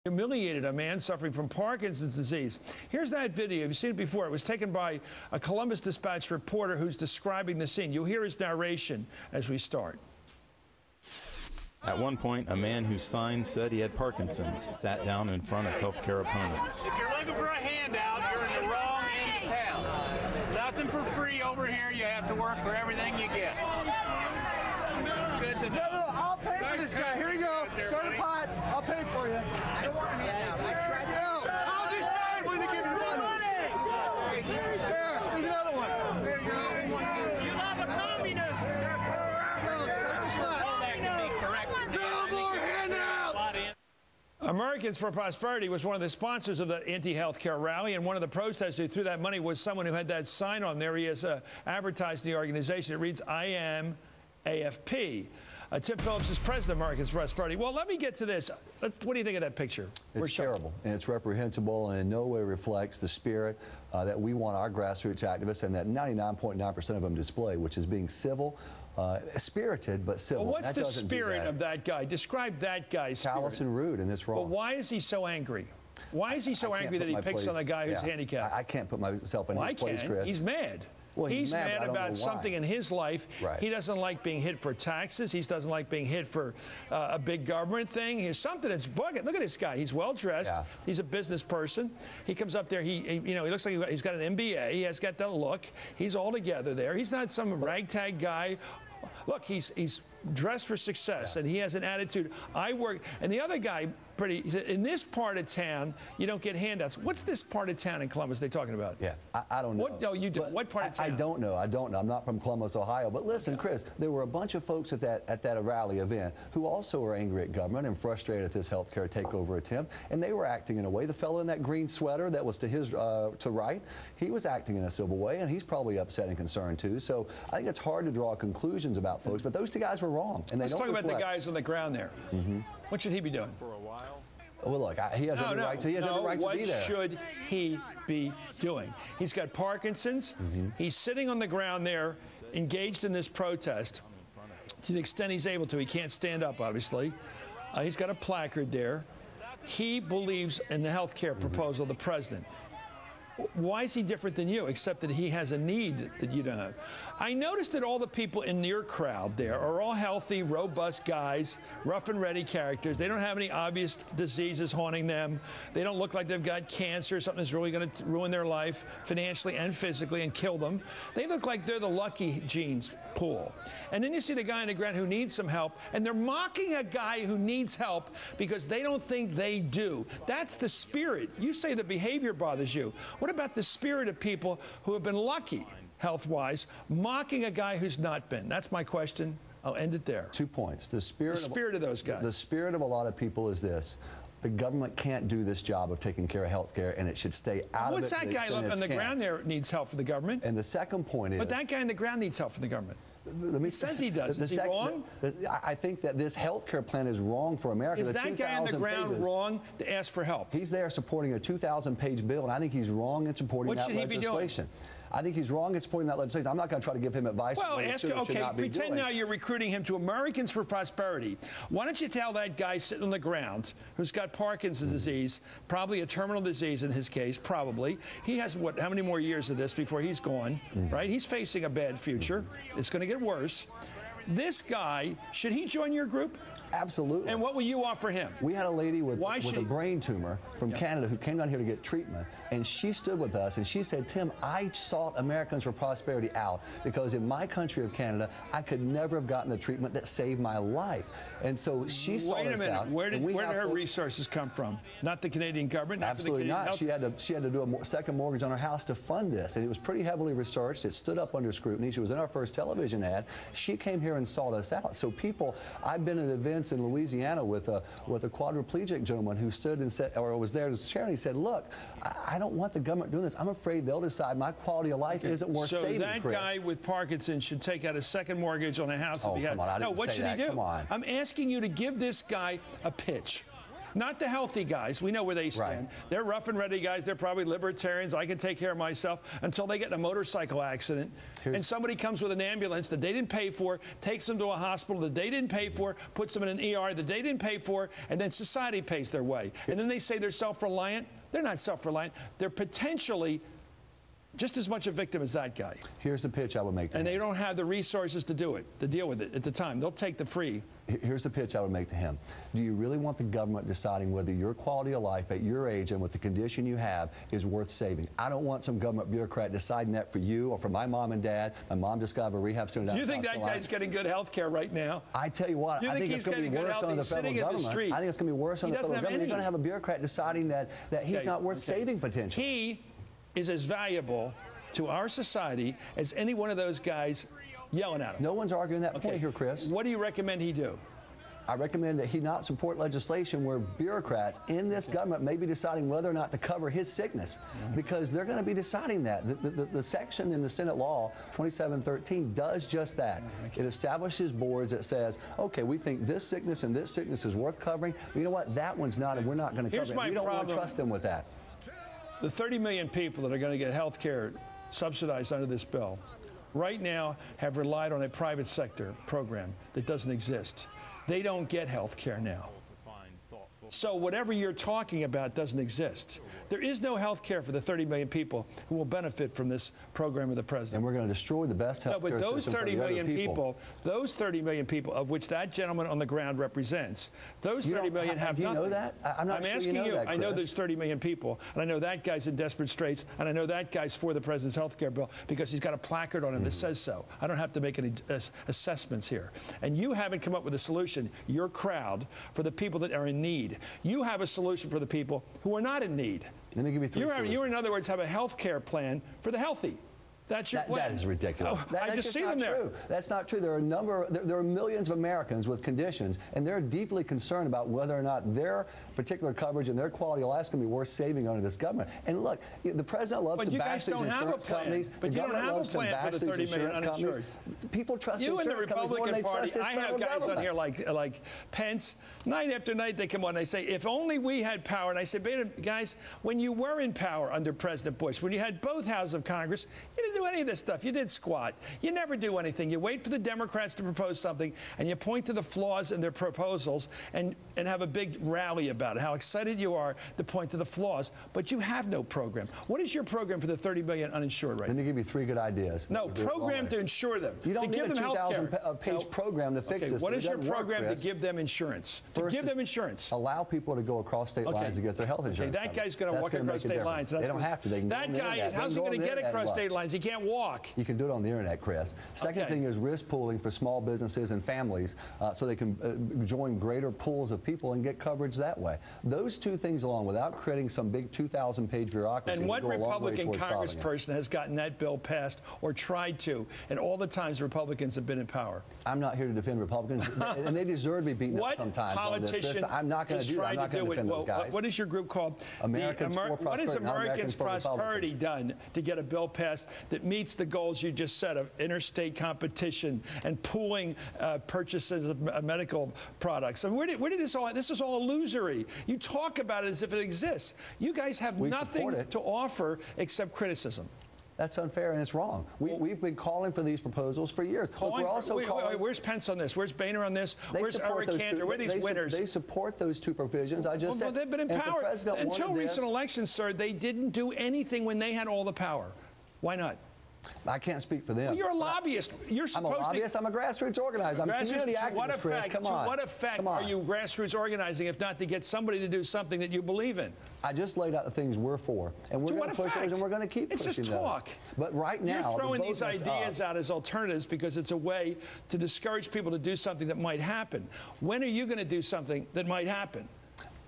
Humiliated a man suffering from Parkinson's disease. Here's that video. You've seen it before. It was taken by a Columbus Dispatch reporter who's describing the scene. You'll hear his narration as we start. At one point, a man whose sign said he had Parkinson's sat down in front of healthcare opponents. If you're looking for a handout, you're in the wrong end of town. Nothing for free over here. You have to work for everything you get. Good to know. No, I'll pay for this guy. Here you go. Start a pot. I'll pay for you. I don't want a handout. I'll decide when to give you money. There's another one. There you go. You love a communist. No more handouts. Americans for Prosperity was one of the sponsors of the anti-healthcare rally, and one of the protesters who threw that money was someone who had that sign on there. He has advertised the organization. It reads, "I am AFP." Tim Phillips is president of Americans for Prosperity. Well, let me get to this. What do you think of that picture? It's terrible, and it's reprehensible, and in no way reflects the spirit that we want our grassroots activists and that 99.9% of them display, which is being civil, spirited, but civil. Well, what's the spirit of that guy? Describe that guy's spirit. Callous and rude, and that's wrong. But why is he so angry? Why is he so angry that he picks on a guy who's handicapped? I can't put myself in his place, Chris. He's mad. Well, he's mad about something in his life. Right. He doesn't like being hit for taxes. He doesn't like being hit for a big government thing. Here's something that's bugging. Look at this guy. He's well dressed. Yeah. He's a business person. He comes up there. He looks like he's got an MBA. He has got that look. He's all together there. He's not some ragtag guy. Look, he's dressed for success, and he has an attitude. I work, and the other guy, he said, in this part of town, you don't get handouts. What's this part of town in Columbus they're talking about? Yeah, I don't know. You do. What part of town? I don't know. I'm not from Columbus, Ohio. But listen, Chris, there were a bunch of folks at that rally event who also were angry at government and frustrated at this healthcare takeover attempt, and they were acting in a way. The fellow in that green sweater that was to his to right, he was acting in a civil way, and he's probably upset and concerned too. So I think it's hard to draw conclusions about folks, but those two guys were wrong, and they Let's don't talk reflect. about the guys on the ground there. What should he be doing? For a while. Well, look, he has every right to. He has every right to be there. What should he be doing? He's got Parkinson's. He's sitting on the ground there, engaged in this protest. To the extent he's able to, he can't stand up, obviously. He's got a placard there. He believes in the health care proposal of the president. Why is he different than you, except that he has a need that you don't have? I noticed that all the people in your crowd there are all healthy, robust guys, rough and ready characters. They don't have any obvious diseases haunting them. They don't look like they've got cancer, something that's really going to ruin their life financially and physically and kill them. They look like they're the lucky genes pool. And then you see the guy on the ground who needs some help, and they're mocking a guy who needs help because they don't think they do. That's the spirit. You say the behavior bothers you. What about the spirit of people who have been lucky, health-wise, mocking a guy who's not been? That's my question. I'll end it there. 2 points. The spirit of those guys. The spirit of a lot of people is this. The government can't do this job of taking care of health care, and it should stay out of it. What's that guy up on the ground there needs help from the government? And the second point is... But that guy on the ground needs help from the government. He says he does. Is he wrong? I think that this health care plan is wrong for America. Is that guy on the ground wrong to ask for help? He's there supporting a 2,000-page bill, and I think he's wrong in supporting that legislation. What should he be doing? I think he's wrong in supporting that legislation. I'm not going to try to give him advice. Well, pretend now you're recruiting him to Americans for Prosperity. Why don't you tell that guy sitting on the ground who's got Parkinson's disease, probably a terminal disease in his case, probably. He has, how many more years of this before he's gone, right? He's facing a bad future. It's going to get worse. This guy, should he join your group? Absolutely. And what will you offer him? We had a lady with a brain tumor from Canada who came down here to get treatment, and she stood with us and she said, Tim, I sought Americans for Prosperity out because in my country of Canada, I could never have gotten the treatment that saved my life. And so she sought us out. Where did her resources come from? Not the Canadian government? Absolutely not. She had to do a second mortgage on her house to fund this, and it was pretty heavily researched. It stood up under scrutiny. She was in our first television ad. She came here and sought us out. So people, I've been at events in Louisiana with a quadriplegic gentleman who stood and said, or was there as chair, and he said, look, I don't want the government doing this. I'm afraid they'll decide my quality of life isn't worth saving, So that guy with Parkinson's should take out a second mortgage on a house if he had. Come on, I didn't what say should that. he do? Come on. I'm asking you to give this guy a pitch. Not the healthy guys. We know where they stand. Right. They're rough and ready guys. They're probably libertarians. I can take care of myself until they get in a motorcycle accident. And somebody comes with an ambulance that they didn't pay for, takes them to a hospital that they didn't pay for, puts them in an ER that they didn't pay for, and then society pays their way. And then they say they're self-reliant. They're not self-reliant. They're potentially just as much a victim as that guy. Here's the pitch I would make to him. And they don't have the resources to do it, to deal with it at the time. They'll take the free. Here's the pitch I would make to him. Do you really want the government deciding whether your quality of life at your age and with the condition you have is worth saving? I don't want some government bureaucrat deciding that for you or for my mom and dad. My mom just got a rehab center down Do you think that guy's getting good health care right now? I tell you what, I think it's going to be worse on the federal government. I think it's going to be worse on the federal government. You're going to have a bureaucrat deciding that he's not worth saving potentially. He is as valuable to our society as any one of those guys yelling at him. No one's arguing that point here, Chris. What do you recommend he do? I recommend that he not support legislation where bureaucrats in this government may be deciding whether or not to cover his sickness, because they're going to be deciding that. The section in the Senate law 2713 does just that. It establishes boards that says, okay, we think this sickness and this sickness is worth covering. But you know what? That one's not, and we're not going to cover it. We don't want to trust them with that. The 30 million people that are going to get health care subsidized under this bill right now have relied on a private sector program that doesn't exist. They don't get health care now. So whatever you're talking about doesn't exist. There is no health care for the 30 million people who will benefit from this program of the president. And we're going to destroy the best health care system for the other people. Those 30 million people, of which that gentleman on the ground represents, those 30 million have nothing. Do you know that? I'm asking you. I know there's 30 million people, and I know that guy's in desperate straits, and I know that guy's for the president's health care bill because he's got a placard on him that says so. I don't have to make any assessments here. And you haven't come up with a solution, your crowd, for the people that are in need. You have a solution for the people who are not in need. Let me give you three solutions. You, in other words, have a health care plan for the healthy. That's your plan. That is ridiculous. Oh, that's I just just see not them there. True. That's not true. There are millions of Americans with conditions, and they're deeply concerned about whether or not their particular coverage and their quality of life is going to be worth saving under this government. And look, the president loves to bash these insurance companies. But you don't have a plan for the 30 million uninsured. People trust you insurance companies more than they trust this federal government. I have guys on here like Pence. Night after night they come on and they say, if only we had power. And I say, guys, when you were in power under President Bush, when you had both houses of Congress, you didn't do any of this stuff. You did squat. You never do anything. You wait for the Democrats to propose something, and you point to the flaws in their proposals and have a big rally about it, how excited you are to point to the flaws, but you have no program. What is your program for the 30 million uninsured right now? Let me give you three good ideas. No, program to insure them. You don't need a 2,000-page program to fix this. What is your program to give them insurance? To give them insurance. Allow people to go across state lines to get their health insurance. That guy's going to walk across state lines. They don't have to. They can that guy, how's he going to get across state lines? He can't walk. You can do it on the internet, Chris. Second thing is risk pooling for small businesses and families so they can join greater pools of people and get coverage that way. Those two things along, without creating some big 2,000-page bureaucracy. And what Republican congressperson has gotten that bill passed or tried to, and all the times Republicans have been in power? I'm not here to defend Republicans, and they deserve to be beaten up sometimes on this. I'm not going to do that. I'm not going to defend those guys. What is your group called? Americans for Prosperity. What has Americans Prosperity done to get a bill passed that meets the goals you just said of interstate competition and pooling purchases of medical products? I mean, where did this all? This is all illusory. You talk about it as if it exists. You guys have nothing to offer except criticism. That's unfair and it's wrong. We've been calling for these proposals for years. Look, we're also calling. Where's Pence on this? Where's Boehner on this? Where's Eric Cantor? Where are these winners? They support those two provisions. I just said. They've been in power until recent elections, sir. They didn't do anything when they had all the power. Why not? I can't speak for them. Well, you're a lobbyist. You're supposed I'm a lobbyist. I'm a grassroots organizer. I'm a community activist, Chris. Come on. To what effect are you grassroots organizing if not to get somebody to do something that you believe in? I just laid out the things we're for, and we're going to push those, and we're going to keep pushing those. It's just talk. But right now, you're throwing these ideas out as alternatives because it's a way to discourage people to do something that might happen. When are you going to do something that might happen?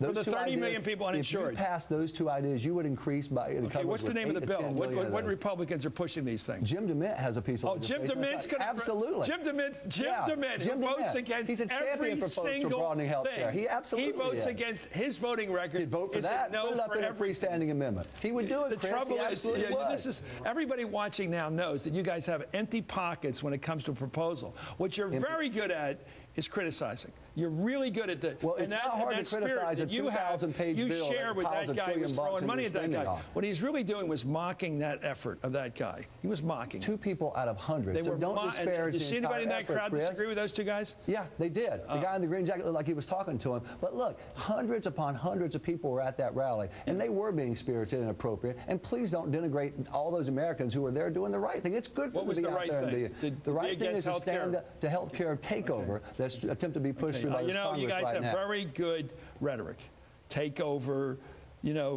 For the 30 million people uninsured. If you pass those two ideas, you would increase by the coverage. What's the name of the bill? What Republicans are pushing these things? Jim DeMint has a piece of legislation. Jim DeMint's going to absolutely. Jim DeMint who votes against He's a champion every for single broadening health care. He absolutely votes against his voting record. He'd vote for that. No, put it up in a freestanding amendment. He would do it. The trouble is, everybody watching now knows that you guys have empty pockets when it comes to a proposal. What you're very good at is criticizing. You're really good at the. Well, it's not hard to criticize a 2,000-page bill You share that with piles that $1 guy who was trillion throwing money at that spending guy. on. What he's really doing was mocking that effort of that guy. He was mocking. 2 people out of hundreds. So don't disparage Did you the see anybody in that entire crowd effort, Chris. disagree with those 2 guys? Yeah, they did. The guy in the green jacket looked like he was talking to him. But look, hundreds upon hundreds of people were at that rally, and they were being spirited and appropriate. And please don't denigrate all those Americans who were there doing the right thing. It's good for them to be out there and be. The right thing is to stand up to health care takeover that's attempted to be pushed through by this Congress you guys right have now. very good rhetoric. Takeover,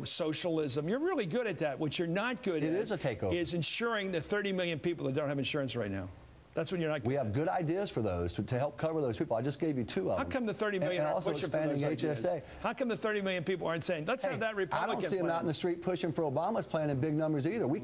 socialism. You're really good at that. What you're not good at is a takeover. Is ensuring the 30 million people that don't have insurance right now. That's when you're not good. We have good ideas for those to help cover those people. I just gave you 2 of them. How come the 30 million and aren't also pushing for expanding those ideas? HSA? How come the 30 million people aren't saying, let's have that Republican I don't see them plan? out in the street pushing for Obama's plan in big numbers either. We